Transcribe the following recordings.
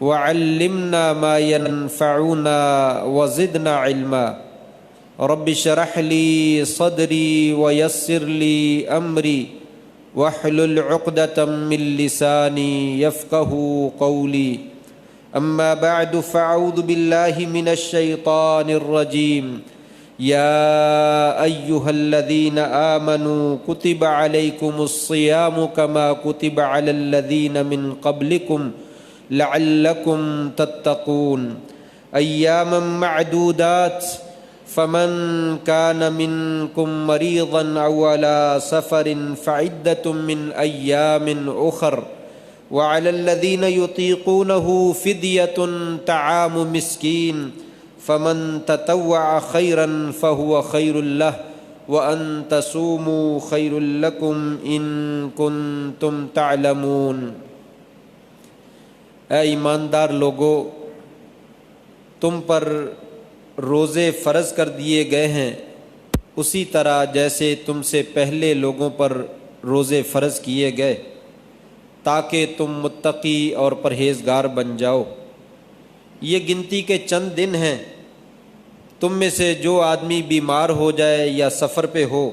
وعلمنا ما ينفعنا وزدنا علما رب اشرح لي صدري ويسر لي أمري واحلل عقدة من لساني يفقه قولي أما بعد فأعوذ بالله من الشيطان الرجيم يا أيها الذين آمنوا كتب عليكم الصيام كما كتب على الذين من قبلكم لعلكم تتقون أياما معدودات فمن كان منكم مريضا أو على سفر فعدة من أيام أخر وعلى الذين يطيقونه فدية طعام مسكين فمن تطوع خيرا فهو خير له وأن تصوموا خير لكم إن كنتم تعلمون۔ اے ایماندار لوگو، تم پر روزے فرض کر دیے گئے ہیں اسی طرح جیسے تم سے پہلے لوگوں پر روزے فرض کیے گئے، تاکہ تم متقی اور پرہیزگار بن جاؤ۔ یہ گنتی کے چند دن ہیں، تم میں سے جو آدمی بیمار ہو جائے یا سفر پہ ہو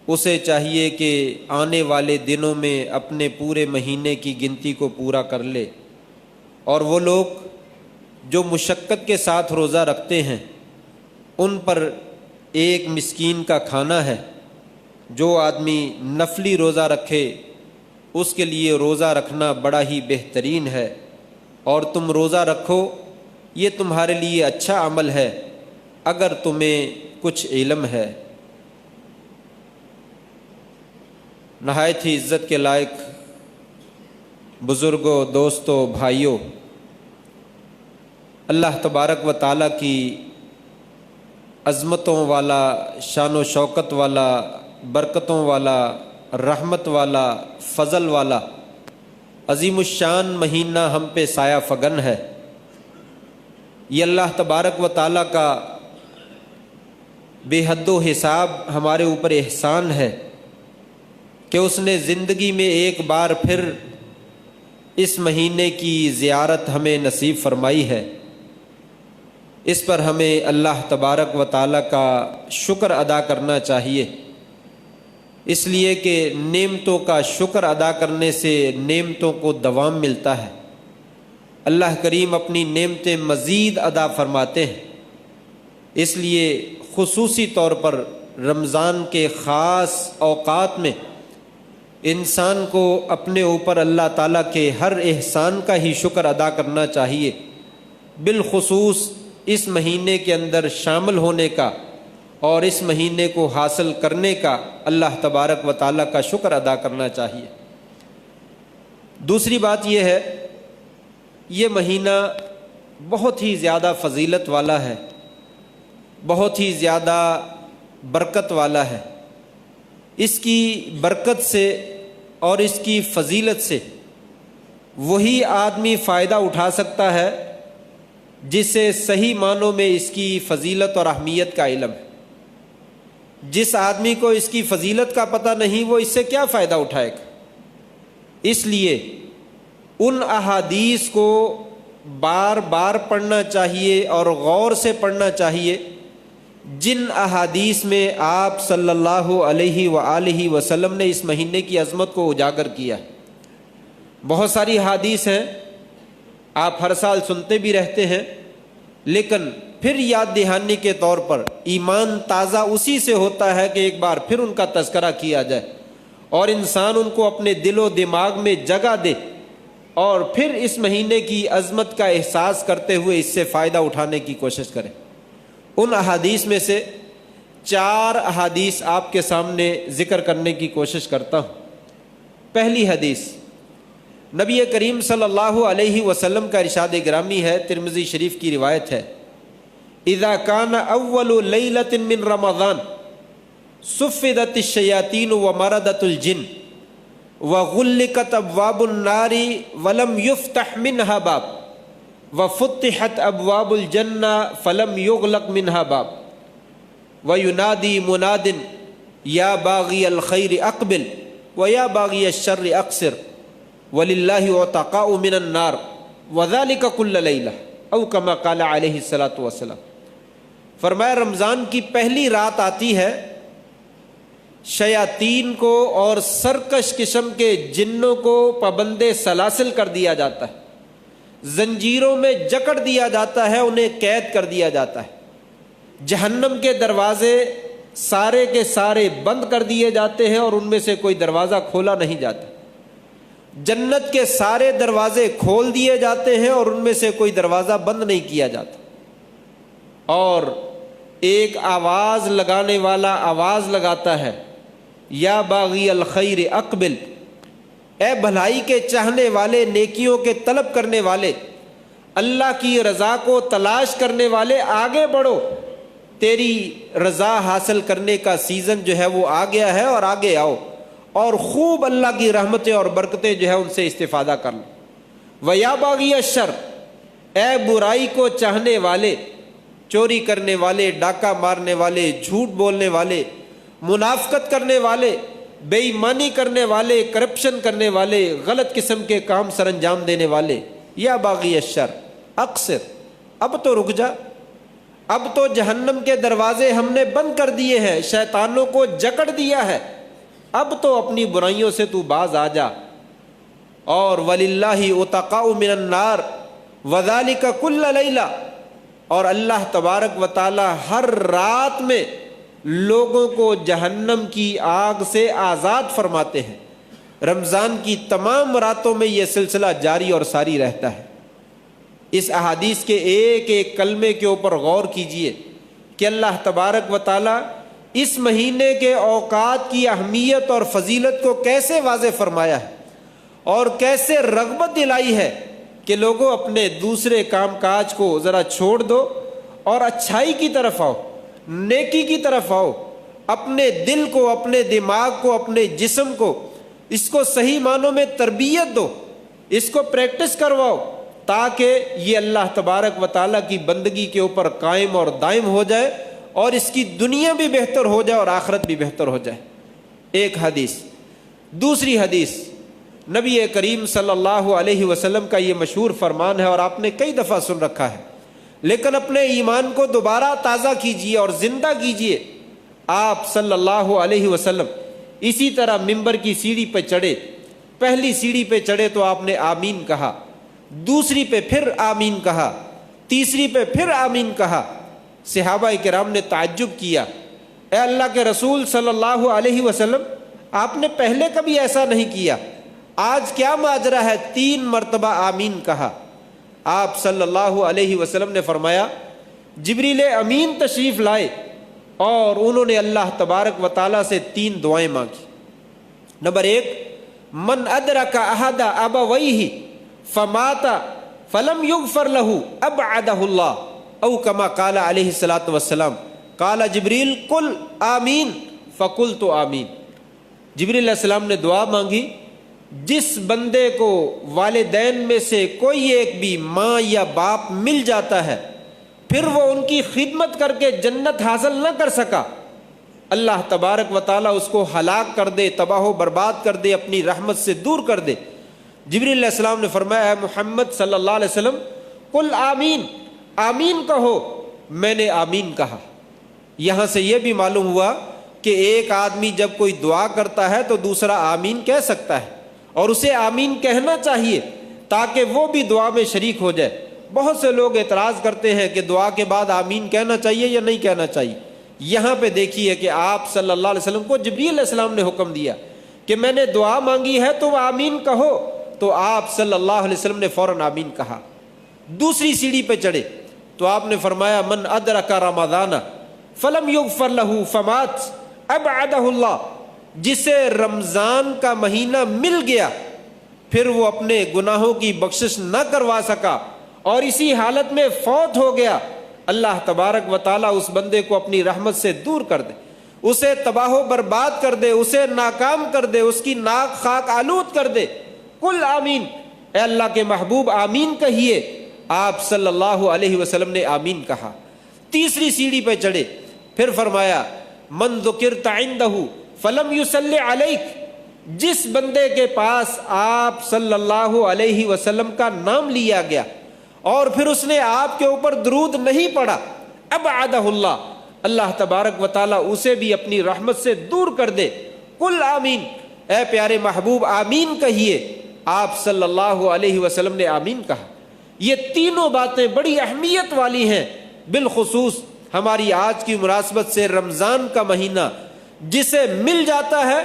اسے چاہیے کہ آنے والے دنوں میں اپنے پورے مہینے کی گنتی کو پورا کر لے، اور وہ لوگ جو مشقت کے ساتھ روزہ رکھتے ہیں ان پر ایک مسکین کا کھانا ہے۔ جو آدمی نفلی روزہ رکھے اس کے لیے روزہ رکھنا بڑا ہی بہترین ہے، اور تم روزہ رکھو یہ تمہارے لیے اچھا عمل ہے اگر تمہیں کچھ علم ہے۔ نہایت ہی عزت کے لائق بزرگوں، دوستوں، بھائیوں، اللہ تبارک و تعالیٰ کی عظمتوں والا، شان و شوکت والا، برکتوں والا، رحمت والا، فضل والا عظیم الشان مہینہ ہم پہ سایہ فگن ہے۔ یہ اللہ تبارک و تعالیٰ کا بے حد و حساب ہمارے اوپر احسان ہے کہ اس نے زندگی میں ایک بار پھر اس مہینے کی زیارت ہمیں نصیب فرمائی ہے۔ اس پر ہمیں اللہ تبارک و تعالیٰ کا شکر ادا کرنا چاہیے، اس لیے کہ نعمتوں کا شکر ادا کرنے سے نعمتوں کو دوام ملتا ہے۔ اللہ کریم اپنی نعمتیں مزید ادا فرماتے ہیں، اس لیے خصوصی طور پر رمضان کے خاص اوقات میں انسان کو اپنے اوپر اللہ تعالیٰ کے ہر احسان کا ہی شکر ادا کرنا چاہیے، بالخصوص اس مہینے کے اندر شامل ہونے کا اور اس مہینے کو حاصل کرنے کا اللہ تبارک و تعالیٰ کا شکر ادا کرنا چاہیے۔ دوسری بات یہ ہے، یہ مہینہ بہت ہی زیادہ فضیلت والا ہے، بہت ہی زیادہ برکت والا ہے۔ اس کی برکت سے اور اس کی فضیلت سے وہی آدمی فائدہ اٹھا سکتا ہے جسے صحیح معنوں میں اس کی فضیلت اور اہمیت کا علم ہے۔ جس آدمی کو اس کی فضیلت کا پتہ نہیں وہ اس سے کیا فائدہ اٹھائے گا؟ اس لیے ان احادیث کو بار بار پڑھنا چاہیے اور غور سے پڑھنا چاہیے جن احادیث میں آپ صلی اللہ علیہ وآلہ وسلم نے اس مہینے کی عظمت کو اجاگر کیا ہے۔ بہت ساری احادیث ہیں، آپ ہر سال سنتے بھی رہتے ہیں، لیکن پھر یاد دہانی کے طور پر ایمان تازہ اسی سے ہوتا ہے کہ ایک بار پھر ان کا تذکرہ کیا جائے اور انسان ان کو اپنے دل و دماغ میں جگہ دے اور پھر اس مہینے کی عظمت کا احساس کرتے ہوئے اس سے فائدہ اٹھانے کی کوشش کریں۔ ان احادیث میں سے 4 احادیث آپ کے سامنے ذکر کرنے کی کوشش کرتا ہوں۔ پہلی حدیث نبی کریم صلی اللہ علیہ وسلم کا ارشاد گرامی ہے، ترمذی شریف کی روایت ہے، اذا کان اول لیلۃ من رمضان صفدت الشیاطین ومردت الجن وغلقت ابواب النار ولم يفتح منها باب وفتحت ابواب الجنہ فلم يغلق منها باب وینادی مناد یا باغی الخیر اقبل ویا باغی الشر اقصر وللہ عتقاء من النار وذالک کل لیلہ او کما قال علیہ الصلاۃ والسلام. فرمایا رمضان کی پہلی رات آتی ہے، شیاطین کو اور سرکش قسم کے جنوں کو پابند سلاسل کر دیا جاتا ہے، زنجیروں میں جکڑ دیا جاتا ہے، انہیں قید کر دیا جاتا ہے. جہنم کے دروازے سارے کے سارے بند کر دیے جاتے ہیں اور ان میں سے کوئی دروازہ کھولا نہیں جاتا. جنت کے سارے دروازے کھول دیے جاتے ہیں اور ان میں سے کوئی دروازہ بند نہیں کیا جاتا. اور ایک آواز لگانے والا آواز لگاتا ہے، یا باغی الخیر اقبل، اے بھلائی کے چاہنے والے، نیکیوں کے طلب کرنے والے، اللہ کی رضا کو تلاش کرنے والے، آگے بڑھو، تیری رضا حاصل کرنے کا سیزن جو ہے وہ آ گیا ہے، اور آگے آؤ اور خوب اللہ کی رحمتیں اور برکتیں جو ہے ان سے استفادہ کر لو. وَيَا بَاغِيَ الشَّرِّ، اے برائی کو چاہنے والے، چوری کرنے والے، ڈاکہ مارنے والے، جھوٹ بولنے والے، منافقت کرنے والے، بے ایمانی کرنے والے، کرپشن کرنے والے، غلط قسم کے کام سر انجام دینے والے، یا باغی الشر اقصر، اب تو رک جا، اب تو جہنم کے دروازے ہم نے بند کر دیے ہیں، شیطانوں کو جکڑ دیا ہے، اب تو اپنی برائیوں سے تو باز آ جا. اور وَلِلَّهِ عُتَقَاءُ مِنَ النَّارِ وَذَلِكَ كُلَّ لَيْلَةٍ، اور اللہ تبارک و تعالی ہر رات میں لوگوں کو جہنم کی آگ سے آزاد فرماتے ہیں. رمضان کی تمام راتوں میں یہ سلسلہ جاری اور ساری رہتا ہے. اس احادیث کے ایک ایک کلمے کے اوپر غور کیجئے کہ اللہ تبارک و تعالی اس مہینے کے اوقات کی اہمیت اور فضیلت کو کیسے واضح فرمایا ہے اور کیسے رغبت دلائی ہے کہ لوگوں اپنے دوسرے کام کاج کو ذرا چھوڑ دو اور اچھائی کی طرف آؤ، نیکی کی طرف آؤ، اپنے دل کو، اپنے دماغ کو، اپنے جسم کو، اس کو صحیح معنوں میں تربیت دو، اس کو پریکٹس کرواؤ، تاکہ یہ اللہ تبارک و تعالیٰ کی بندگی کے اوپر قائم اور دائم ہو جائے اور اس کی دنیا بھی بہتر ہو جائے اور آخرت بھی بہتر ہو جائے. ایک حدیث. دوسری حدیث، نبی کریم صلی اللہ علیہ وسلم کا یہ مشہور فرمان ہے اور آپ نے کئی دفعہ سن رکھا ہے، لیکن اپنے ایمان کو دوبارہ تازہ کیجئے اور زندہ کیجئے. آپ صلی اللہ علیہ وسلم اسی طرح ممبر کی سیڑھی پہ چڑھے، پہلی سیڑھی پہ چڑھے تو آپ نے آمین کہا، دوسری پہ پھر آمین کہا، تیسری پہ پھر آمین کہا. صحابہ کرام نے تعجب کیا، اے اللہ کے رسول صلی اللہ علیہ وسلم، آپ نے پہلے کبھی ایسا نہیں کیا، آج کیا ماجرا ہے؟ 3 مرتبہ آمین کہا. آپ صلی اللہ علیہ وسلم نے فرمایا جبریل امین تشریف لائے اور انہوں نے اللہ تبارک و تعالیٰ سے 3 دعائیں مانگی. نمبر 1، من ادرک احد ابویہ فمات فلم یغفر لہ ابعدہ اللہ، او کما قال علیہ الصلاۃ والسلام، قال جبریل قل آمین فقلت آمین. جبریل علیہ السلام نے دعا مانگی، جس بندے کو والدین میں سے کوئی ایک بھی ماں یا باپ مل جاتا ہے، پھر وہ ان کی خدمت کر کے جنت حاصل نہ کر سکا، اللہ تبارک و تعالیٰ اس کو ہلاک کر دے، تباہ و برباد کر دے، اپنی رحمت سے دور کر دے. جبریل علیہ السلام نے فرمایا، اے محمد صلی اللہ علیہ وسلم، قل آمین، آمین کہو. میں نے آمین کہا. یہاں سے یہ بھی معلوم ہوا کہ ایک آدمی جب کوئی دعا کرتا ہے تو دوسرا آمین کہہ سکتا ہے اور اسے آمین کہنا چاہیے تاکہ وہ بھی دعا میں شریک ہو جائے. بہت سے لوگ اعتراض کرتے ہیں کہ دعا کے بعد آمین کہنا چاہیے یا نہیں کہنا چاہیے. یہاں پہ دیکھیے کہ آپ صلی اللہ علیہ وسلم کو جبریل علیہ السلام نے حکم دیا کہ میں نے دعا مانگی ہے تو آمین کہو، تو آپ صلی اللہ علیہ وسلم نے فوراً آمین کہا. دوسری سیڑھی پہ چڑھے تو آپ نے فرمایا من ادرک رمضان فلم یغفر لہ فمات ابعدہ اللہ، جسے رمضان کا مہینہ مل گیا پھر وہ اپنے گناہوں کی بخشش نہ کروا سکا اور اسی حالت میں فوت ہو گیا، اللہ تبارک و تعالیٰ اس بندے کو اپنی رحمت سے دور کر دے، اسے تباہ و برباد کر دے، اسے ناکام کر دے، اس کی ناک خاک آلود کر دے. قل آمین، اے اللہ کے محبوب آمین کہیے. آپ صلی اللہ علیہ وسلم نے آمین کہا. تیسری سیڑھی پہ چڑھے، پھر فرمایا من ذکرت عندہ فلم یصلی علیک، جس بندے کے پاس آپ صلی اللہ علیہ وسلم کا نام لیا گیا اور پھر اس نے آپ کے اوپر درود نہیں پڑھا، ابعدہ اللہ، اللہ تبارک و تعالیٰ اسے بھی اپنی رحمت سے دور کر دے۔ قل آمین، اے پیارے محبوب آمین کہیے۔ آپ صلی اللہ علیہ وسلم نے آمین کہا۔ یہ تینوں باتیں بڑی اہمیت والی ہیں، بالخصوص ہماری آج کی مناسبت سے رمضان کا مہینہ جسے مل جاتا ہے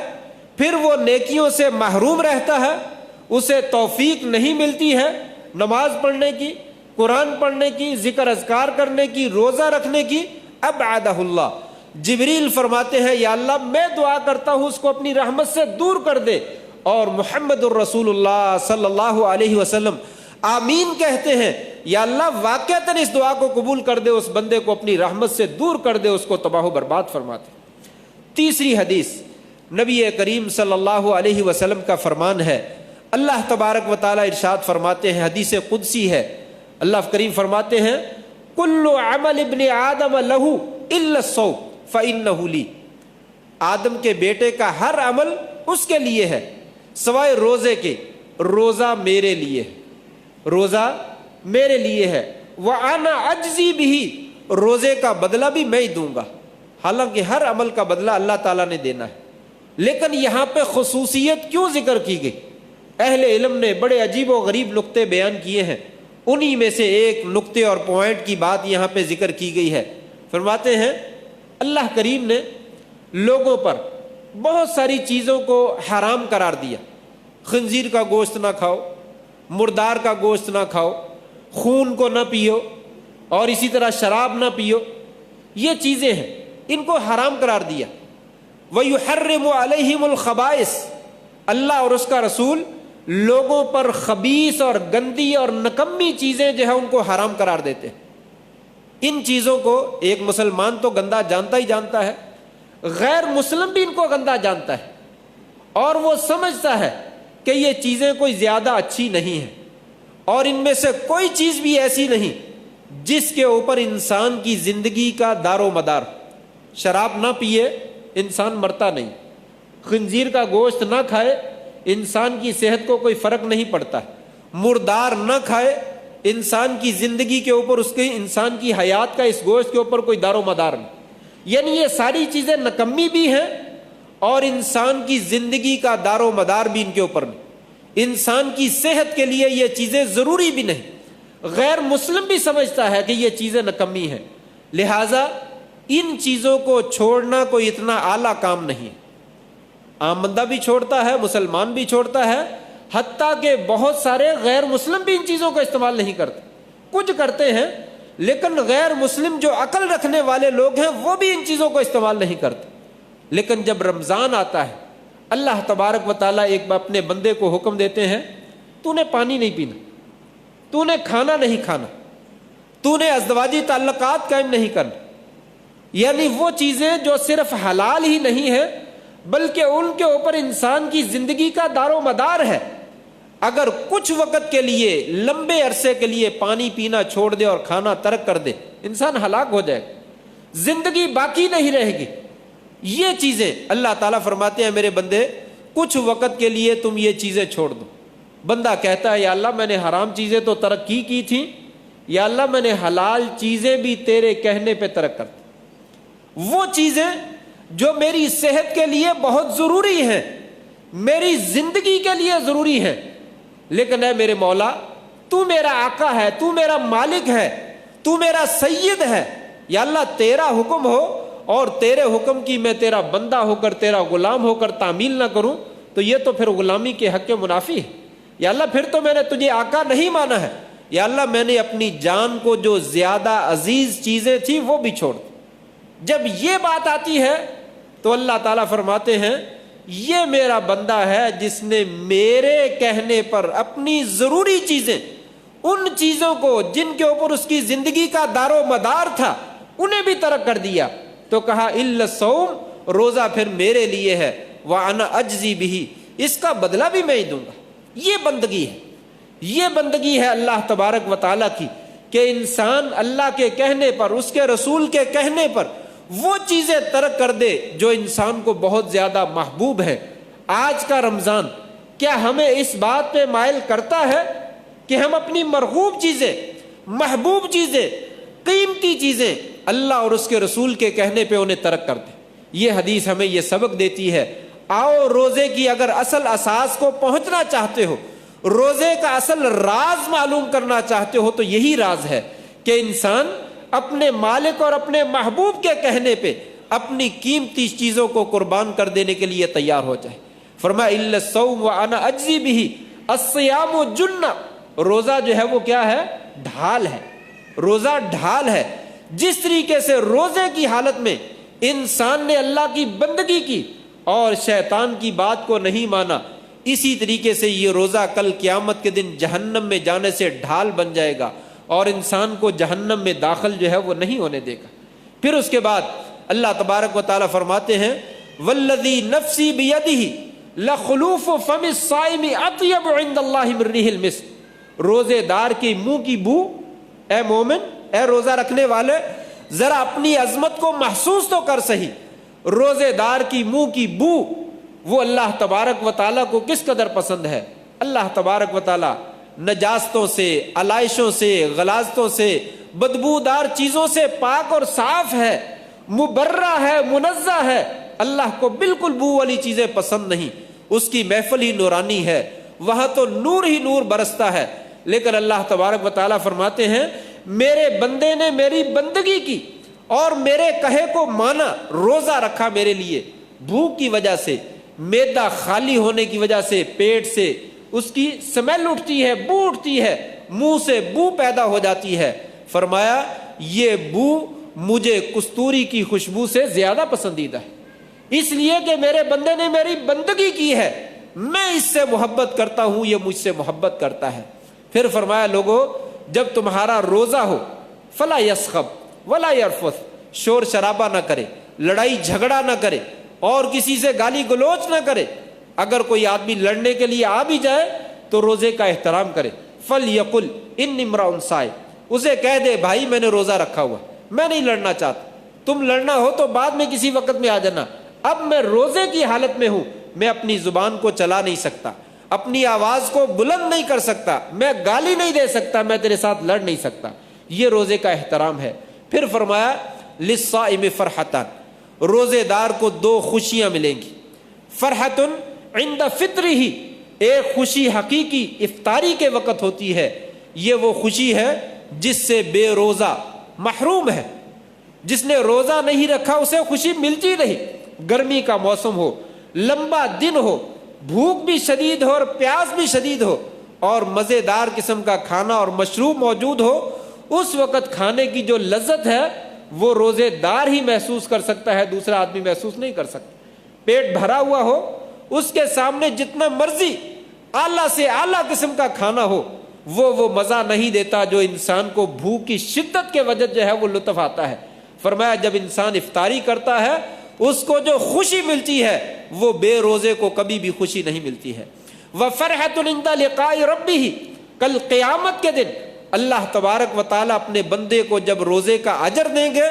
پھر وہ نیکیوں سے محروم رہتا ہے، اسے توفیق نہیں ملتی ہے نماز پڑھنے کی، قرآن پڑھنے کی، ذکر اذکار کرنے کی، روزہ رکھنے کی۔ ابعدہ اللہ، جبریل فرماتے ہیں یا اللہ میں دعا کرتا ہوں اس کو اپنی رحمت سے دور کر دے، اور محمد الرسول اللہ صلی اللہ علیہ وسلم آمین کہتے ہیں یا اللہ واقعتاً اس دعا کو قبول کر دے، اس بندے کو اپنی رحمت سے دور کر دے، اس کو تباہ و برباد فرماتے۔ تیسری حدیث، نبی کریم صلی اللہ علیہ وسلم کا فرمان ہے، اللہ تبارک و تعالیٰ ارشاد فرماتے ہیں، حدیث قدسی ہے، اللہ کریم فرماتے ہیں کل عمل ابن آدم لہ الا الصوم فإنہ لی، آدم کے بیٹے کا ہر عمل اس کے لیے ہے سوائے روزے کے، روزہ میرے لیے ہے، روزہ میرے لیے ہے، وَأَنَا أَجْزِي بِهِ، روزے کا بدلہ بھی میں ہی دوں گا۔ حالانکہ ہر عمل کا بدلہ اللہ تعالیٰ نے دینا ہے، لیکن یہاں پہ خصوصیت کیوں ذکر کی گئی؟ اہل علم نے بڑے عجیب و غریب نقطے بیان کیے ہیں، انہی میں سے ایک نقطے اور پوائنٹ کی بات یہاں پہ ذکر کی گئی ہے۔ فرماتے ہیں اللہ کریم نے لوگوں پر بہت ساری چیزوں کو حرام قرار دیا، خنزیر کا گوشت نہ کھاؤ، مردار کا گوشت نہ کھاؤ، خون کو نہ پیو، اور اسی طرح شراب نہ پیو، یہ چیزیں ہیں ان کو حرام قرار دیا۔ وَيُحَرِّمُ عَلَيْهِمُ الْخَبَائِث، اللہ اور اس کا رسول لوگوں پر خبیث اور گندی اور نکمی چیزیں جو ہے ان کو حرام قرار دیتے ہیں۔ ان چیزوں کو ایک مسلمان تو گندا جانتا ہی جانتا ہے، غیر مسلم بھی ان کو گندا جانتا ہے، اور وہ سمجھتا ہے کہ یہ چیزیں کوئی زیادہ اچھی نہیں ہیں، اور ان میں سے کوئی چیز بھی ایسی نہیں جس کے اوپر انسان کی زندگی کا دار و مدار۔ شراب نہ پیے انسان مرتا نہیں، خنزیر کا گوشت نہ کھائے انسان کی صحت کو کوئی فرق نہیں پڑتا، مردار نہ کھائے انسان کی زندگی کے اوپر، اس کے انسان کی حیات کا اس گوشت کے اوپر کوئی دار و مدار نہیں۔ یعنی یہ ساری چیزیں نکمی بھی ہیں اور انسان کی زندگی کا دار و مدار بھی ان کے اوپر نہیں، انسان کی صحت کے لیے یہ چیزیں ضروری بھی نہیں۔ غیر مسلم بھی سمجھتا ہے کہ یہ چیزیں نکمی ہیں، لہٰذا ان چیزوں کو چھوڑنا کوئی اتنا اعلیٰ کام نہیں۔ عام بندہ بھی چھوڑتا ہے، مسلمان بھی چھوڑتا ہے، حتیٰ کہ بہت سارے غیر مسلم بھی ان چیزوں کو استعمال نہیں کرتے، کچھ کرتے ہیں لیکن غیر مسلم جو عقل رکھنے والے لوگ ہیں وہ بھی ان چیزوں کو استعمال نہیں کرتے۔ لیکن جب رمضان آتا ہے اللہ تبارک و تعالیٰ ایک اپنے بندے کو حکم دیتے ہیں، تو نے پانی نہیں پینا، تو نے کھانا نہیں کھانا، تو نے ازدواجی تعلقات قائم نہیں کرنا، یعنی وہ چیزیں جو صرف حلال ہی نہیں ہیں بلکہ ان کے اوپر انسان کی زندگی کا دار و مدار ہے۔ اگر کچھ وقت کے لیے، لمبے عرصے کے لیے پانی پینا چھوڑ دے اور کھانا ترک کر دے، انسان ہلاک ہو جائے گا، زندگی باقی نہیں رہے گی۔ یہ چیزیں اللہ تعالیٰ فرماتے ہیں میرے بندے کچھ وقت کے لیے تم یہ چیزیں چھوڑ دو۔ بندہ کہتا ہے یا اللہ میں نے حرام چیزیں تو ترک کی تھیں، یا اللہ میں نے حلال چیزیں بھی تیرے کہنے پہ ترک کر دی، وہ چیزیں جو میری صحت کے لیے بہت ضروری ہیں، میری زندگی کے لیے ضروری ہیں، لیکن اے میرے مولا تو میرا آقا ہے، تو میرا مالک ہے، تو میرا سید ہے، یا اللہ تیرا حکم ہو اور تیرے حکم کی میں تیرا بندہ ہو کر، تیرا غلام ہو کر تعمیل نہ کروں تو یہ تو پھر غلامی کے حق کے منافی ہے۔ یا اللہ پھر تو میں نے تجھے آقا نہیں مانا ہے، یا اللہ میں نے اپنی جان کو جو زیادہ عزیز چیزیں تھیں وہ بھی چھوڑ دی۔ جب یہ بات آتی ہے تو اللہ تعالیٰ فرماتے ہیں یہ میرا بندہ ہے جس نے میرے کہنے پر اپنی ضروری چیزیں، ان چیزوں کو جن کے اوپر اس کی زندگی کا دار و مدار تھا انہیں بھی ترک کر دیا۔ تو کہا الا الصوم، روزہ پھر میرے لیے ہے، وَأَنَا أَجْزِي بِهِ، اس کا بدلہ بھی میں ہی دوں گا۔ یہ بندگی ہے، یہ بندگی ہے اللہ تبارک و تعالیٰ کی کہ انسان اللہ کے کہنے پر، اس کے رسول کے کہنے پر وہ چیزیں ترک کر دے جو انسان کو بہت زیادہ محبوب ہے۔ آج کا رمضان کیا ہمیں اس بات پہ مائل کرتا ہے کہ ہم اپنی مرغوب چیزیں، محبوب چیزیں، قیمتی چیزیں اللہ اور اس کے رسول کے کہنے پہ انہیں ترک کر دیں؟ یہ حدیث ہمیں یہ سبق دیتی ہے۔ آؤ روزے کی اگر اصل اساس کو پہنچنا چاہتے ہو، روزے کا اصل راز معلوم کرنا چاہتے ہو، تو یہی راز ہے کہ انسان اپنے مالک اور اپنے محبوب کے کہنے پہ اپنی قیمتی چیزوں کو قربان کر دینے کے لیے تیار ہو جائے۔ فرمایا الا الصوم وانا اجزی بہ، الصیام جنہ، روزہ جو ہے وہ کیا ہے؟ ڈھال ہے۔ روزہ ڈھال ہے۔ جس طریقے سے روزے کی حالت میں انسان نے اللہ کی بندگی کی اور شیطان کی بات کو نہیں مانا، اسی طریقے سے یہ روزہ کل قیامت کے دن جہنم میں جانے سے ڈھال بن جائے گا اور انسان کو جہنم میں داخل جو ہے وہ نہیں ہونے دے گا۔ پھر اس کے بعد اللہ تبارک و تعالیٰ فرماتے ہیں والذی نفسی بیدہ لخلوف فم الصائم اطیب عند اللہ من ریح المسک، روزے دار کے منہ کی بو، اے مومن، اے روزہ رکھنے والے، ذرا اپنی عظمت کو محسوس تو کر سہی۔ روزے دار کی منہ کی بو وہ اللہ تبارک و تعالیٰ کو کس قدر پسند ہے۔ اللہ تبارک و تعالیٰ نجاستوں سے، علائشوں سے، غلاظتوں سے، بدبودار چیزوں سے پاک اور صاف ہے، مبرہ ہے، منزہ ہے۔ اللہ کو بالکل بو والی چیزیں پسند نہیں۔ اس کی محفل ہی نورانی ہے، وہاں تو نور ہی نور برستا ہے۔ لیکن اللہ تبارک و تعالیٰ فرماتے ہیں میرے بندے نے میری بندگی کی اور میرے کہے کو مانا، روزہ رکھا میرے لیے، بھوک کی وجہ سے، معدہ خالی ہونے کی وجہ سے پیٹ سے اس کی سمیل اٹھتی ہے، بو اٹھتی ہے، منہ سے بو پیدا ہو جاتی ہے۔ فرمایا یہ بو مجھے کستوری کی خوشبو سے زیادہ پسندیدہ ہے، اس لیے کہ میرے بندے نے میری بندگی کی ہے، میں اس سے محبت کرتا ہوں، یہ مجھ سے محبت کرتا ہے۔ پھر فرمایا لوگو جب تمہارا روزہ ہو فلا یسخب ولا یرفث، شور شرابہ نہ کرے، لڑائی جھگڑا نہ کرے اور کسی سے گالی گلوچ نہ کرے۔ اگر کوئی آدمی لڑنے کے لیے آ بھی جائے تو روزے کا احترام کرے۔ فلیقل انی امرؤ صائم، اسے کہہ دے بھائی میں نے روزہ رکھا ہوا، میں نہیں لڑنا چاہتا، تم لڑنا ہو تو بعد میں کسی وقت میں آ جانا، اب میں روزے کی حالت میں ہوں، میں اپنی زبان کو چلا نہیں سکتا، اپنی آواز کو بلند نہیں کر سکتا، میں گالی نہیں دے سکتا، میں تیرے ساتھ لڑ نہیں سکتا۔ یہ روزے کا احترام ہے۔ پھر فرمایا للصائم فرحتان، روزے دار کو دو خوشیاں ملیں گی۔ فرحت عند فطرہ، ایک خوشی حقیقی افطاری کے وقت ہوتی ہے، یہ وہ خوشی ہے جس سے بے روزہ محروم ہے۔ جس نے روزہ نہیں رکھا اسے خوشی ملتی نہیں۔ گرمی کا موسم ہو، لمبا دن ہو، بھوک بھی شدید ہو اور پیاس بھی شدید ہو اور مزیدار قسم کا کھانا اور مشروب موجود ہو، اس وقت کھانے کی جو لذت ہے وہ روزے دار ہی محسوس کر سکتا ہے، دوسرا آدمی محسوس نہیں کر سکتا۔ پیٹ بھرا ہوا ہو، اس کے سامنے جتنا مرضی اعلیٰ سے اعلیٰ قسم کا کھانا ہو، وہ مزہ نہیں دیتا جو انسان کو بھوک کی شدت کے وجہ جو ہے وہ لطف آتا ہے۔ فرمایا جب انسان افطاری کرتا ہے اس کو جو خوشی ملتی ہے وہ بے روزے کو کبھی بھی خوشی نہیں ملتی ہے۔ وَفَرْحَةٌ عِنْدَ لِقَاءِ رَبِّهِ، کل قیامت کے دن اللہ تبارک و تعالیٰ اپنے بندے کو جب روزے کا اجر دیں گے،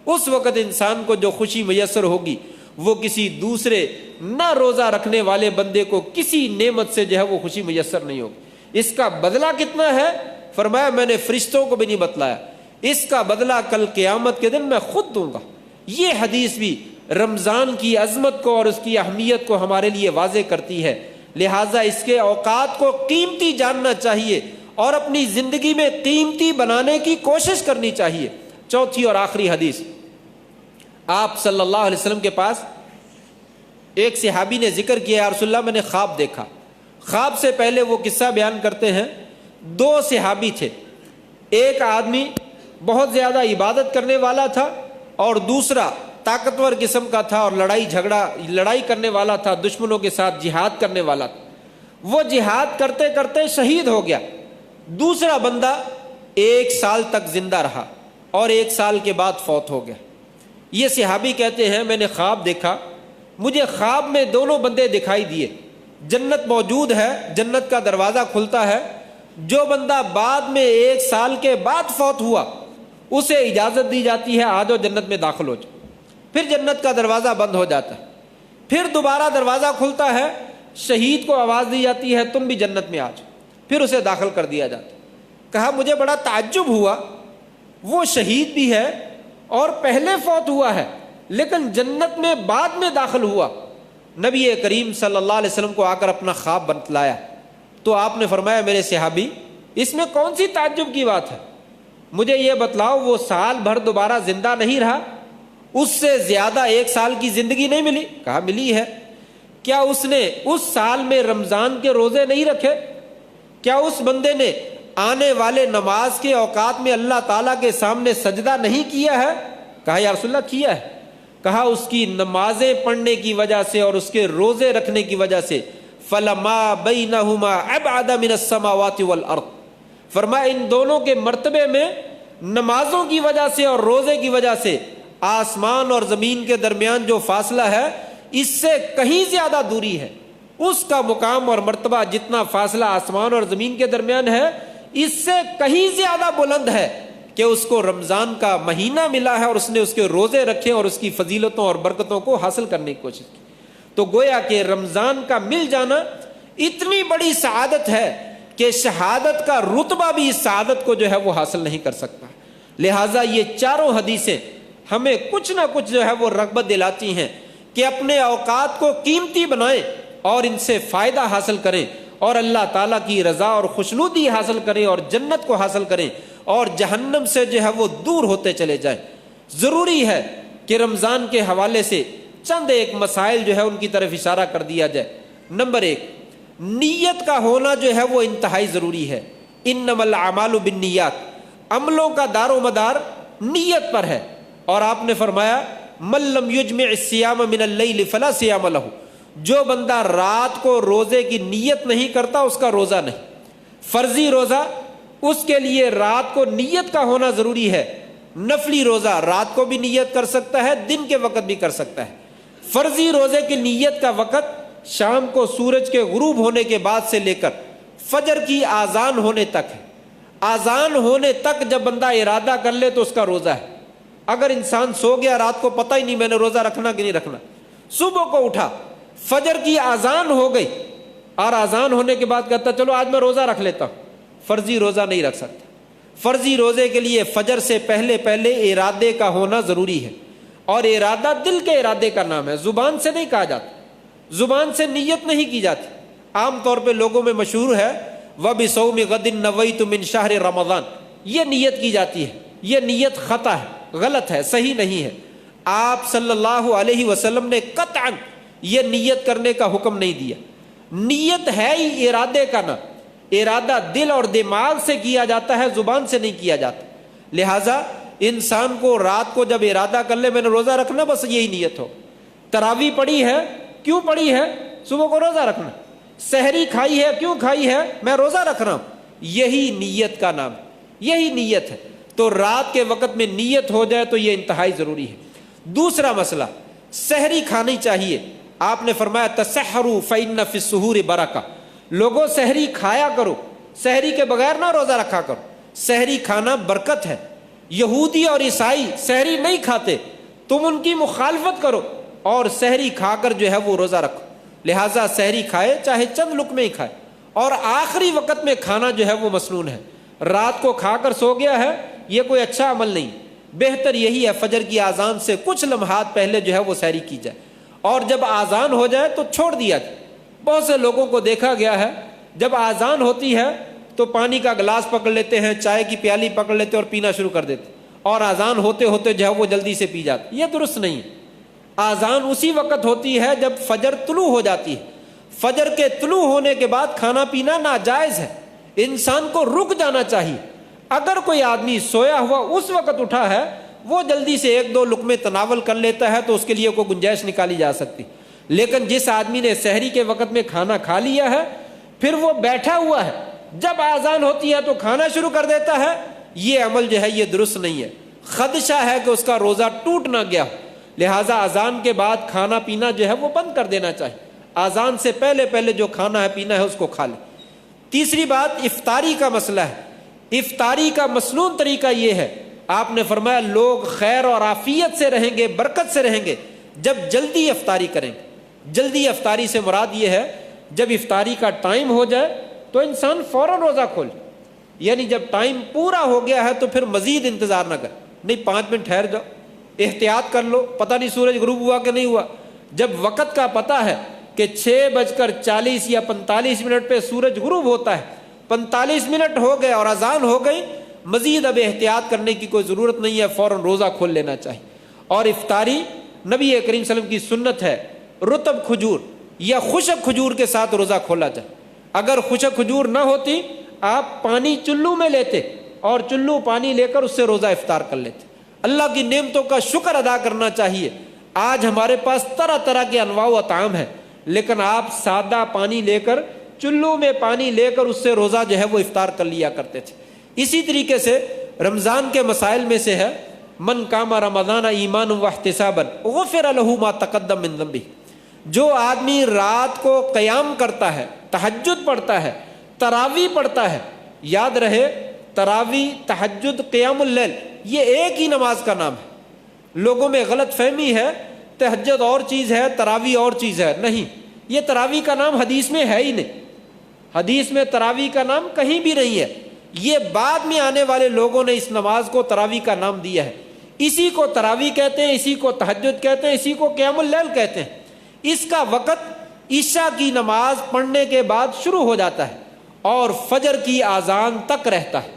اس وقت انسان کو جو خوشی میسر ہوگی وہ کسی دوسرے نہ روزہ رکھنے والے بندے کو کسی نعمت سے جو ہے وہ خوشی میسر نہیں ہوگی۔ اس کا بدلہ کتنا ہے؟ فرمایا میں نے فرشتوں کو بھی نہیں بتلایا، اس کا بدلہ کل قیامت کے دن میں خود دوں گا۔ یہ حدیث بھی رمضان کی عظمت کو اور اس کی اہمیت کو ہمارے لیے واضح کرتی ہے، لہٰذا اس کے اوقات کو قیمتی جاننا چاہیے اور اپنی زندگی میں قیمتی بنانے کی کوشش کرنی چاہیے۔ چوتھی اور آخری حدیث، آپ صلی اللہ علیہ وسلم کے پاس ایک صحابی نے ذکر کیا یا رسول اللہ میں نے خواب دیکھا۔ خواب سے پہلے وہ قصہ بیان کرتے ہیں، دو صحابی تھے، ایک آدمی بہت زیادہ عبادت کرنے والا تھا اور دوسرا طاقتور قسم کا تھا اور لڑائی کرنے والا تھا، دشمنوں کے ساتھ جہاد کرنے والا تھا۔ وہ جہاد کرتے کرتے شہید ہو گیا۔ دوسرا بندہ 1 سال تک زندہ رہا اور 1 سال کے بعد فوت ہو گیا۔ یہ صحابی کہتے ہیں میں نے خواب دیکھا، مجھے خواب میں دونوں بندے دکھائی دیے، جنت موجود ہے، جنت کا دروازہ کھلتا ہے، جو بندہ بعد میں 1 سال کے بعد فوت ہوا اسے اجازت دی جاتی ہے آ جاؤ جنت میں داخل ہو جاؤ، پھر جنت کا دروازہ بند ہو جاتا ہے۔ پھر دوبارہ دروازہ کھلتا ہے، شہید کو آواز دی جاتی ہے تم بھی جنت میں آ جاؤ، پھر اسے داخل کر دیا جاتا ہے۔ کہا مجھے بڑا تعجب ہوا، وہ شہید بھی ہے اور پہلے فوت ہوا ہے لیکن جنت میں بعد میں داخل ہوا۔ نبی کریم صلی اللہ علیہ وسلم کو آ کر اپنا خواب بتلایا تو آپ نے فرمایا میرے صحابی اس میں کون سی تعجب کی بات ہے، مجھے یہ بتلاؤ وہ سال بھر دوبارہ زندہ نہیں رہا، اس سے زیادہ 1 سال کی زندگی نہیں ملی؟ کہا ملی ہے۔ کیا اس نے اس سال میں رمضان کے روزے نہیں رکھے؟ کیا اس بندے نے آنے والے نماز کے اوقات میں اللہ تعالیٰ کے سامنے سجدہ نہیں کیا ہے؟ کہا یا رسول اللہ کیا ہے۔ کہا اس کی نمازیں پڑھنے کی وجہ سے اور اس کے روزے رکھنے کی وجہ سے فلما بینہما ابعد من السماوات والارض، فرمایا ان دونوں کے مرتبے میں نمازوں کی وجہ سے اور روزے کی وجہ سے آسمان اور زمین کے درمیان جو فاصلہ ہے اس سے کہیں زیادہ دوری ہے۔ اس کا مقام اور مرتبہ جتنا فاصلہ آسمان اور زمین کے درمیان ہے اس سے کہیں زیادہ بلند ہے کہ اس کو رمضان کا مہینہ ملا ہے اور اس نے اس کے روزے رکھے اور اس کی فضیلتوں اور برکتوں کو حاصل کرنے کی کوشش کی۔ تو گویا کہ رمضان کا مل جانا اتنی بڑی سعادت ہے کہ شہادت کا رتبہ بھی اس سعادت کو جو ہے وہ حاصل نہیں کر سکتا۔ لہٰذا یہ چاروں حدیثیں ہمیں کچھ نہ کچھ جو ہے وہ رغبت دلاتی ہیں کہ اپنے اوقات کو قیمتی بنائیں اور ان سے فائدہ حاصل کریں اور اللہ تعالیٰ کی رضا اور خوشنودی حاصل کریں اور جنت کو حاصل کریں اور جہنم سے جو ہے وہ دور ہوتے چلے جائیں۔ ضروری ہے کہ رمضان کے حوالے سے چند ایک مسائل جو ہے ان کی طرف اشارہ کر دیا جائے۔ نمبر 1، نیت کا ہونا جو ہے وہ انتہائی ضروری ہے۔ انما الاعمال بالنیات، عملوں کا دار و مدار نیت پر ہے، اور آپ نے فرمایا من لم یجمع الصیام من اللیل فلا صیام لہ، جو بندہ رات کو روزے کی نیت نہیں کرتا اس کا روزہ نہیں۔ فرضی روزہ اس کے لیے رات کو نیت کا ہونا ضروری ہے، نفلی روزہ رات کو بھی نیت کر سکتا ہے، دن کے وقت بھی کر سکتا ہے۔ فرضی روزے کی نیت کا وقت شام کو سورج کے غروب ہونے کے بعد سے لے کر فجر کی آذان ہونے تک ہے۔ آذان ہونے تک جب بندہ ارادہ کر لے تو اس کا روزہ ہے۔ اگر انسان سو گیا رات کو پتہ ہی نہیں میں نے روزہ رکھنا کہ نہیں رکھنا، صبح کو اٹھا فجر کی آذان ہو گئی اور آذان ہونے کے بعد کہتا چلو آج میں روزہ رکھ لیتا ہوں، فرضی روزہ نہیں رکھ سکتا۔ فرضی روزے کے لیے فجر سے پہلے ارادے کا ہونا ضروری ہے، اور ارادہ دل کے ارادے کا نام ہے، زبان سے نہیں کہا جاتا، زبان سے نیت نہیں کی جاتی۔ عام طور پہ لوگوں میں مشہور ہے وَبِصَوْمِ غَدٍ نَوَيْتُ مِنْ شَهْرِ رمضان، یہ نیت کی جاتی ہے، یہ نیت خطا ہے، غلط ہے، صحیح نہیں ہے۔ آپ صلی اللہ علیہ وسلم نے قطعاً یہ نیت کرنے کا حکم نہیں دیا۔ نیت ہے ہی ارادے کا نام، ارادہ دل اور دماغ سے کیا جاتا ہے، زبان سے نہیں کیا جاتا۔ لہٰذا انسان کو رات کو جب ارادہ کر لے میں نے روزہ رکھنا، بس یہی نیت ہو۔ تراویح پڑھی ہے، کیوں پڑھی ہے؟ صبح کو روزہ رکھنا۔ سحری کھائی ہے، کیوں کھائی ہے؟ میں روزہ رکھ رہا ہوں۔ یہی نیت کا نام، یہی نیت ہے۔ تو رات کے وقت میں نیت ہو جائے تو یہ انتہائی ضروری ہے۔ دوسرا مسئلہ، سحری کھانی چاہیے۔ آپ نے فرمایا تسحروا فإن فی السحور برکہ، لوگوں سحری کھایا کرو، سحری کے بغیر نہ روزہ رکھا کرو، سحری کھانا برکت ہے۔ یہودی اور عیسائی سحری نہیں کھاتے، تم ان کی مخالفت کرو اور سحری کھا کر جو ہے وہ روزہ رکھو۔ لہٰذا سحری کھائے چاہے چند لقمے ہی کھائے، اور آخری وقت میں کھانا جو ہے وہ مسنون ہے۔ رات کو کھا کر سو گیا ہے یہ کوئی اچھا عمل نہیں، بہتر یہی ہے فجر کی آذان سے کچھ لمحات پہلے جو ہے وہ سحری کی جائے، اور جب آذان ہو جائے تو چھوڑ دیا جائے۔ بہت سے لوگوں کو دیکھا گیا ہے جب آذان ہوتی ہے تو پانی کا گلاس پکڑ لیتے ہیں، چائے کی پیالی پکڑ لیتے اور پینا شروع کر دیتے، اور آذان ہوتے ہوتے جو ہے وہ جلدی سے پی جاتے۔ یہ درست نہیں ہے۔ آذان اسی وقت ہوتی ہے جب فجر طلوع ہو جاتی ہے، فجر کے طلوع ہونے کے بعد کھانا پینا ناجائز ہے، انسان کو رک جانا چاہیے۔ اگر کوئی آدمی سویا ہوا اس وقت اٹھا ہے وہ جلدی سے 1-2 لقمے تناول کر لیتا ہے تو اس کے لیے کوئی گنجائش نکالی جا سکتی، لیکن جس آدمی نے سحری کے وقت میں کھانا کھا لیا ہے پھر وہ بیٹھا ہوا ہے، جب آذان ہوتی ہے تو کھانا شروع کر دیتا ہے، یہ عمل جو ہے یہ درست نہیں ہے۔ خدشہ ہے کہ اس کا روزہ ٹوٹ نہ گیا ہو، لہٰذا اذان کے بعد کھانا پینا جو ہے وہ بند کر دینا چاہیے۔ اذان سے پہلے جو کھانا ہے پینا ہے اس کو کھا لے۔ تیسری بات افطاری کا مسئلہ ہے۔ افطاری کا مسنون طریقہ یہ ہے، آپ نے فرمایا لوگ خیر اور عافیت سے رہیں گے، برکت سے رہیں گے جب جلدی افطاری کریں گے۔ جلدی افطاری سے مراد یہ ہے جب افطاری کا ٹائم ہو جائے تو انسان فوراً روزہ کھولے، یعنی جب ٹائم پورا ہو گیا ہے تو پھر مزید انتظار نہ کر، نہیں 5 منٹ ٹھہر جاؤ، احتیاط کر لو، پتہ نہیں سورج غروب ہوا کہ نہیں ہوا۔ جب وقت کا پتہ ہے کہ 6:40 یا 45 منٹ پہ سورج غروب ہوتا ہے، 45 منٹ ہو گئے اور اذان ہو گئی، مزید اب احتیاط کرنے کی کوئی ضرورت نہیں ہے، فوراً روزہ کھول لینا چاہیے۔ اور افطاری نبی کریم صلی اللہ علیہ وسلم کی سنت ہے، رطب کھجور یا خشک کھجور کے ساتھ روزہ کھولا جائے۔ اگر خشک کھجور نہ ہوتی آپ پانی چلو میں لیتے اور چلو پانی لے کر اس سے روزہ افطار کر لیتے۔ اللہ کی نعمتوں کا شکر ادا کرنا چاہیے۔ آج ہمارے پاس طرح طرح کے انواع و اطعام ہیں، لیکن آپ سادہ پانی لے کر، چلو میں پانی لے کر اس سے روزہ جو ہے وہ افطار کر لیا کرتے تھے۔ اسی طریقے سے رمضان کے مسائل میں سے ہے من قام رمضان ایمانا واحتسابا غفر له ما تقدم من ذنبہ، جو آدمی رات کو قیام کرتا ہے، تہجد پڑھتا ہے، تراویح پڑھتا ہے، یاد رہے تراویح، تہجد، قیام اللیل یہ ایک ہی نماز کا نام ہے۔ لوگوں میں غلط فہمی ہے تہجد اور چیز ہے، تراویح اور چیز ہے، نہیں، یہ تراویح کا نام حدیث میں ہے ہی نہیں، حدیث میں تراویح کا نام کہیں بھی نہیں ہے، یہ بعد میں آنے والے لوگوں نے اس نماز کو تراویح کا نام دیا ہے۔ اسی کو تراویح کہتے ہیں، اسی کو تہجد کہتے ہیں، اسی کو قیام اللیل کہتے ہیں۔ اس کا وقت عشاء کی نماز پڑھنے کے بعد شروع ہو جاتا ہے اور فجر کی اذان تک رہتا ہے۔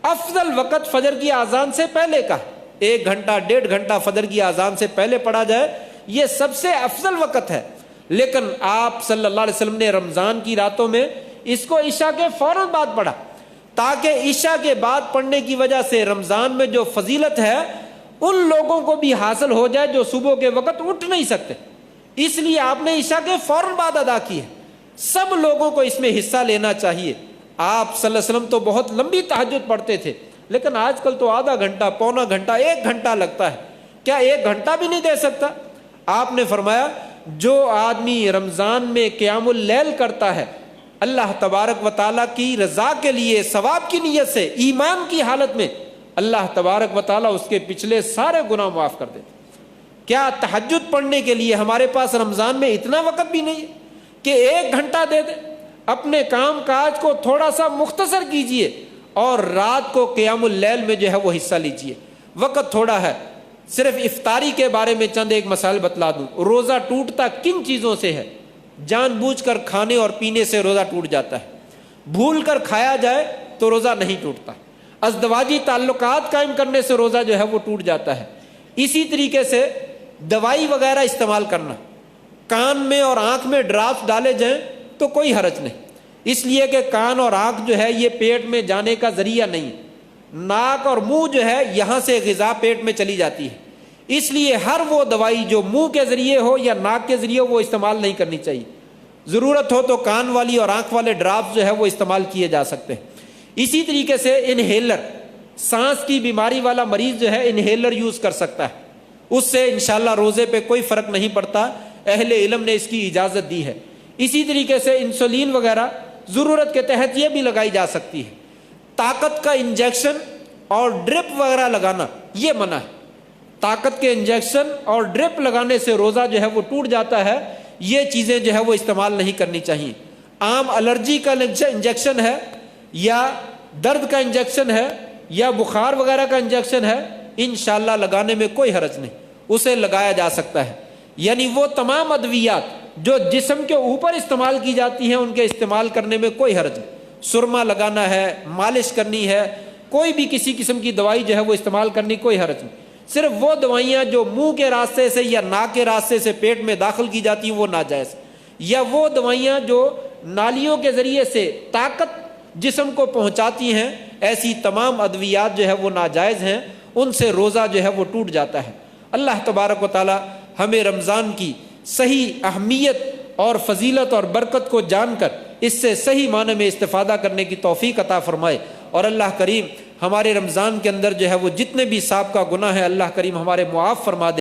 افضل وقت فجر کی اذان سے پہلے کا، 1 گھنٹہ 1.5 گھنٹہ فجر کی اذان سے پہلے پڑھا جائے، یہ سب سے افضل وقت ہے۔ لیکن آپ صلی اللہ علیہ وسلم نے رمضان کی راتوں میں اس کو عشاء کے فوراً بعد پڑھا، تاکہ عشاء کے بعد پڑھنے کی وجہ سے رمضان میں جو فضیلت ہے ان لوگوں کو بھی حاصل ہو جائے جو صبح کے وقت اٹھ نہیں سکتے، اس لیے آپ نے عشاء کے فوراً بعد ادا کی ہے۔ سب لوگوں کو اس میں حصہ لینا چاہیے۔ آپ صلی اللہ علیہ وسلم تو بہت لمبی تہجد پڑھتے تھے، لیکن آج کل تو آدھا گھنٹہ، پونا گھنٹہ، 1 گھنٹہ لگتا ہے، کیا 1 گھنٹہ بھی نہیں دے سکتا؟ آپ نے فرمایا جو آدمی رمضان میں قیام اللیل کرتا ہے، اللہ تبارک و تعالیٰ کی رضا کے لیے، ثواب کی نیت سے، ایمان کی حالت میں، اللہ تبارک و تعالیٰ اس کے پچھلے سارے گناہ معاف کر دیتے۔ کیا تہجد پڑھنے کے لیے ہمارے پاس رمضان میں اتنا وقت بھی نہیں ہے کہ 1 گھنٹہ دے دیں؟ اپنے کام کاج کو تھوڑا سا مختصر کیجئے اور رات کو قیام اللیل میں جو ہے وہ حصہ لیجئے۔ وقت تھوڑا ہے، صرف افطاری کے بارے میں چند ایک مسائل بتلا دوں۔ روزہ ٹوٹتا کن چیزوں سے ہے؟ جان بوجھ کر کھانے اور پینے سے روزہ ٹوٹ جاتا ہے، بھول کر کھایا جائے تو روزہ نہیں ٹوٹتا، ازدواجی تعلقات قائم کرنے سے روزہ جو ہے وہ ٹوٹ جاتا ہے۔ اسی طریقے سے دوائی وغیرہ استعمال کرنا، کان میں اور آنکھ میں ڈراپس ڈالے جائیں تو کوئی حرج نہیں، اس لیے کہ کان اور آنکھ جو ہے یہ پیٹ میں جانے کا ذریعہ نہیں، ناک اور منہ جو ہے یہاں سے غذا پیٹ میں چلی جاتی ہے، اس لیے ہر وہ دوائی جو منہ کے ذریعے ہو یا ناک کے ذریعے ہو وہ استعمال نہیں کرنی چاہیے۔ ضرورت ہو تو کان والی اور آنکھ والے ڈراپس جو ہے وہ استعمال کیے جا سکتے ہیں۔ اسی طریقے سے انہیلر، سانس کی بیماری والا مریض جو ہے انہیلر یوز کر سکتا ہے، اس سے انشاءاللہ روزے پہ کوئی فرق نہیں پڑتا، اہل علم نے اس کی اجازت دی ہے۔ اسی طریقے سے انسولین وغیرہ ضرورت کے تحت یہ بھی لگائی جا سکتی ہے۔ طاقت کا انجیکشن اور ڈرپ وغیرہ لگانا یہ منع ہے، طاقت کے انجیکشن اور ڈرپ لگانے سے روزہ جو ہے وہ ٹوٹ جاتا ہے، یہ چیزیں جو ہے وہ استعمال نہیں کرنی چاہیے۔ عام الرجی کا انجیکشن ہے یا درد کا انجیکشن ہے یا بخار وغیرہ کا انجیکشن ہے، انشاءاللہ لگانے میں کوئی حرج نہیں، اسے لگایا جا سکتا ہے۔ یعنی وہ تمام ادویات جو جسم کے اوپر استعمال کی جاتی ہیں ان کے استعمال کرنے میں کوئی حرج نہیں۔ سرما لگانا ہے، مالش کرنی ہے، کوئی بھی کسی قسم کی دوائی جو ہے وہ استعمال کرنی کوئی حرج نہیں۔ صرف وہ دوائیاں جو منہ کے راستے سے یا ناک کے راستے سے پیٹ میں داخل کی جاتی ہیں وہ ناجائز، یا وہ دوائیاں جو نالیوں کے ذریعے سے طاقت جسم کو پہنچاتی ہیں، ایسی تمام ادویات جو ہے وہ ناجائز ہیں، ان سے روزہ جو ہے وہ ٹوٹ جاتا ہے۔ اللہ تبارک و تعالی ہمیں رمضان کی صحیح اہمیت اور فضیلت اور برکت کو جان کر اس سے صحیح معنی میں استفادہ کرنے کی توفیق عطا فرمائے، اور اللہ کریم ہمارے رمضان کے اندر جو ہے وہ جتنے بھی سابقہ گناہ ہیں اللہ کریم ہمارے معاف فرما دے۔